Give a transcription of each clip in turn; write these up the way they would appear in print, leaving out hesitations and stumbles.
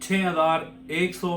6100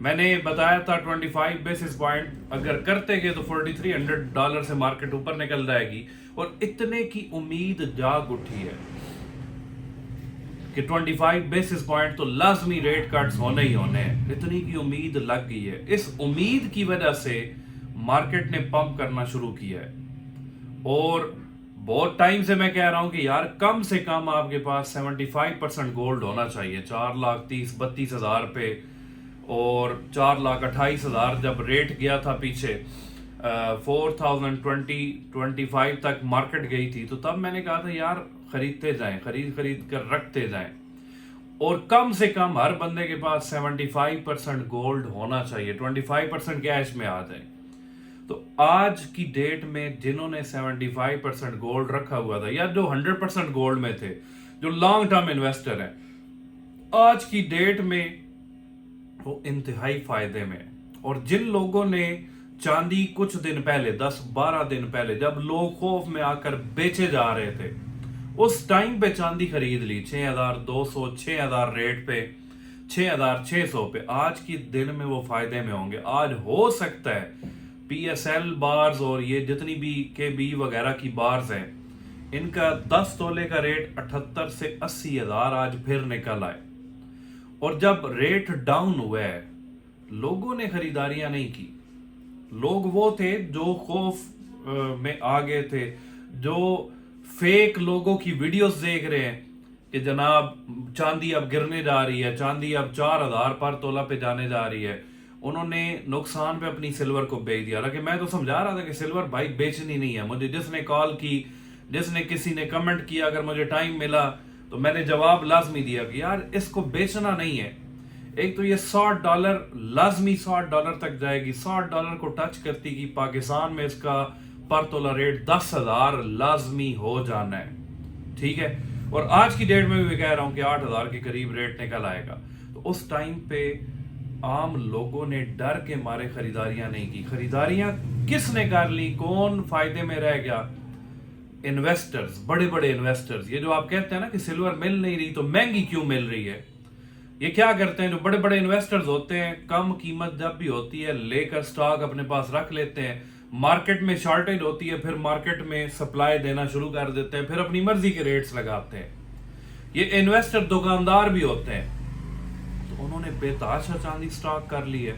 میں نے بتایا تھا 25 بیسس پوائنٹ اگر کرتے گئے تو $4,300 سے مارکیٹ اوپر نکل جائے گی، اور اتنے کی امید جاگ اٹھی ہے کہ 25 بیسس پوائنٹ تو لازمی ریٹ کٹس ہونے ہی ہونے ہیں، اتنی کی امید لگ گئی ہے۔ اس امید کی وجہ سے مارکیٹ نے پمپ کرنا شروع کیا ہے، اور بہت ٹائم سے میں کہہ رہا ہوں کہ یار کم سے کم آپ کے پاس 75% گولڈ ہونا چاہیے، 4,30,32,000 پہ، اور 4,28,000 جب ریٹ گیا تھا پیچھے 4,025 تک مارکیٹ گئی تھی، تو تب میں نے کہا تھا یار خریدتے جائیں، خرید کر رکھتے جائیں، اور کم سے کم ہر بندے کے پاس 75% گولڈ ہونا چاہیے، 25% کیش میں آ جائے۔ تو آج کی ڈیٹ میں جنہوں نے 75% گولڈ رکھا ہوا تھا، یا جو 100% گولڈ میں تھے، جو لانگ ٹرم انویسٹر ہیں، آج کی ڈیٹ میں وہ انتہائی فائدے میں۔ اور جن لوگوں نے چاندی کچھ دن پہلے 10-12 دن پہلے جب لوگ خوف میں آ کر بیچے جا رہے تھے، اس ٹائم پہ چاندی خرید لی 6,200 6,000 ریٹ پہ، 6,600 پہ، آج کی دن میں وہ فائدے میں ہوں گے۔ آج ہو سکتا ہے پی ایس ایل بارز اور یہ جتنی بھی کے بی وغیرہ کی بارز ہیں، ان کا 10 تولے کا ریٹ 78 سے 80,000 آج پھر نکل آئے۔ اور جب ریٹ ڈاؤن ہوا ہے، لوگوں نے خریداریاں نہیں کی، لوگ وہ تھے جو خوف میں آگے تھے، جو فیک لوگوں کی ویڈیوز دیکھ رہے ہیں کہ جناب چاندی اب گرنے جا رہی ہے، چاندی اب 4,000 پر تولہ پہ جانے جا رہی ہے، انہوں نے نقصان پہ اپنی سلور کو بیچ دیا۔ حالانکہ میں تو سمجھا رہا تھا کہ سلور بھائی بیچنی نہیں ہے، مجھے جس نے کال کی، جس نے کسی نے کمنٹ کیا، اگر مجھے ٹائم ملا تو میں نے جواب لازمی دیا کہ یار اس کو بیچنا نہیں ہے۔ ایک تو یہ $100 لازمی $100 تک جائے گی، $100 کو ٹچ کرتی کی پاکستان میں اس کا پر تولہ ریٹ 10,000 لازمی ہو جانا ہے، ٹھیک ہے؟ اور آج کی ڈیٹ میں بھی کہہ رہا ہوں کہ 8,000 کے قریب ریٹ نکل آئے گا۔ تو اس ٹائم پہ عام لوگوں نے ڈر کے مارے خریداریاں نہیں کی۔ خریداریاں کس نے کر لی؟ کون فائدے میں رہ گیا؟ انویسٹرز، بڑے بڑے انویسٹرز۔ یہ جو آپ کہتے ہیں نا کہ سلور مل نہیں رہی تو مہنگی کیوں مل رہی ہے، یہ کیا کرتے ہیں جو بڑے بڑے انویسٹرز ہوتے ہیں، کم قیمت جب بھی ہوتی ہے لے کر سٹاک اپنے پاس رکھ لیتے ہیں، مارکیٹ میں شارٹیج ہوتی ہے پھر مارکیٹ میں سپلائی دینا شروع کر دیتے ہیں، پھر اپنی مرضی کے ریٹس لگاتے ہیں۔ یہ انویسٹر دکاندار بھی ہوتے ہیں، تو انہوں نے بے تحاشا چاندی سٹاک کر لی ہے۔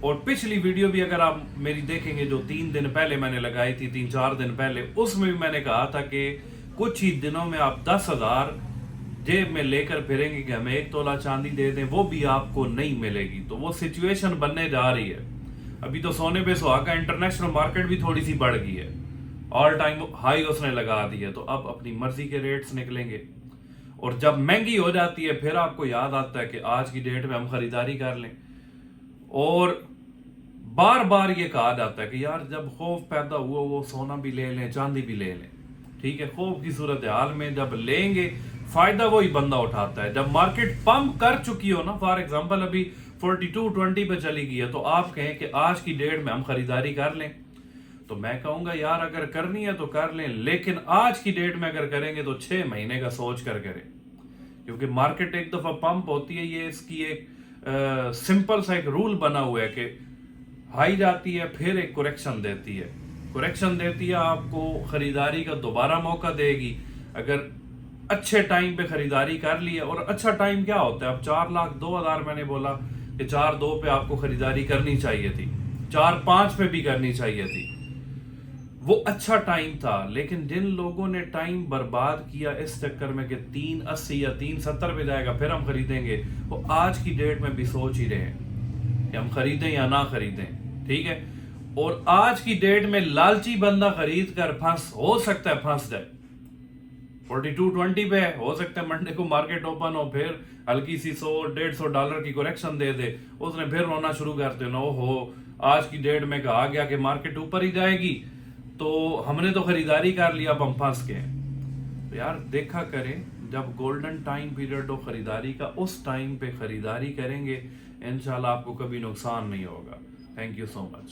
اور پچھلی ویڈیو بھی اگر آپ میری دیکھیں گے جو 3 دن پہلے میں نے لگائی تھی، 3-4 دن پہلے، اس میں بھی میں نے کہا تھا کہ کچھ ہی دنوں میں آپ 10,000 جیب میں لے کر پھریں گے کہ ہمیں 1 تولہ چاندی دے دیں، وہ بھی آپ کو نہیں ملے گی۔ تو وہ سچویشن بننے جا رہی ہے۔ ابھی تو سونے پہ سہاگا انٹرنیشنل مارکیٹ بھی تھوڑی سی بڑھ گئی ہے، آل ٹائم ہائی اس نے لگا دی ہے، تو اب اپنی مرضی کے ریٹس نکلیں گے۔ اور جب مہنگی ہو جاتی ہے پھر آپ کو یاد آتا ہے کہ آج کی ڈیٹ میں ہم خریداری کر لیں۔ اور بار بار یہ کہا جاتا ہے کہ یار جب خوف پیدا ہوا وہ سونا بھی لے لیں، چاندی بھی لے لیں، ٹھیک ہے؟ خوف کی صورتحال میں جب لیں گے فائدہ وہی بندہ اٹھاتا ہے۔ جب مارکیٹ پمپ کر چکی ہو نا، فار ایگزامپل ابھی 42.20 پہ چلی گئی ہے، تو آپ کہیں کہ آج کی ڈیٹ میں ہم خریداری کر لیں، تو میں کہوں گا یار اگر کرنی ہے تو کر لیں، لیکن آج کی ڈیٹ میں اگر کریں گے تو 6 مہینے کا سوچ کر کریں، کیونکہ مارکیٹ ایک دفعہ پمپ ہوتی ہے، یہ اس کی ایک سمپل سا ایک رول بنا ہوا ہے کہ ہائی جاتی ہے پھر ایک کریکشن دیتی ہے، کریکشن دیتی ہے آپ کو خریداری کا دوبارہ موقع دے گی اگر اچھے ٹائم پہ خریداری کر لی ہے۔ اور اچھا ٹائم کیا ہوتا ہے؟ اب 4,02,000 میں نے بولا کہ 4.2 پہ آپ کو خریداری کرنی چاہیے تھی، 4.5 پہ بھی کرنی چاہیے تھی، وہ اچھا ٹائم تھا۔ لیکن جن لوگوں نے ٹائم برباد کیا اس چکر میں کہ 3.80 یا 3.70 پہ جائے گا پھر ہم خریدیں گے، وہ آج کی ڈیٹ میں بھی سوچ ہی رہے ہیں کہ ہم خریدیں یا نہ خریدیں، ٹھیک ہے؟ اور آج کی ڈیٹ میں لالچی بندہ خرید کر ہو سکتا ہے پھنس جائے 42.20 پہ، ہو سکتا ہے منڈے کو مارکیٹ اوپن ہو پھر ہلکی سی $100-150 کی کریکشن دے دے، اس نے پھر رونا شروع کر دینا، ہو آج کی ڈیٹ میں کہا گیا کہ مارکیٹ اوپر ہی جائے گی تو ہم نے تو خریداری کر لیا، اب ہم پھنس گئے۔ تو یار دیکھا کریں جب گولڈن ٹائم پیریڈ ہو خریداری کا، اس ٹائم پہ خریداری کریں گے، انشاءاللہ آپ کو کبھی نقصان نہیں ہوگا۔ Thank you so much.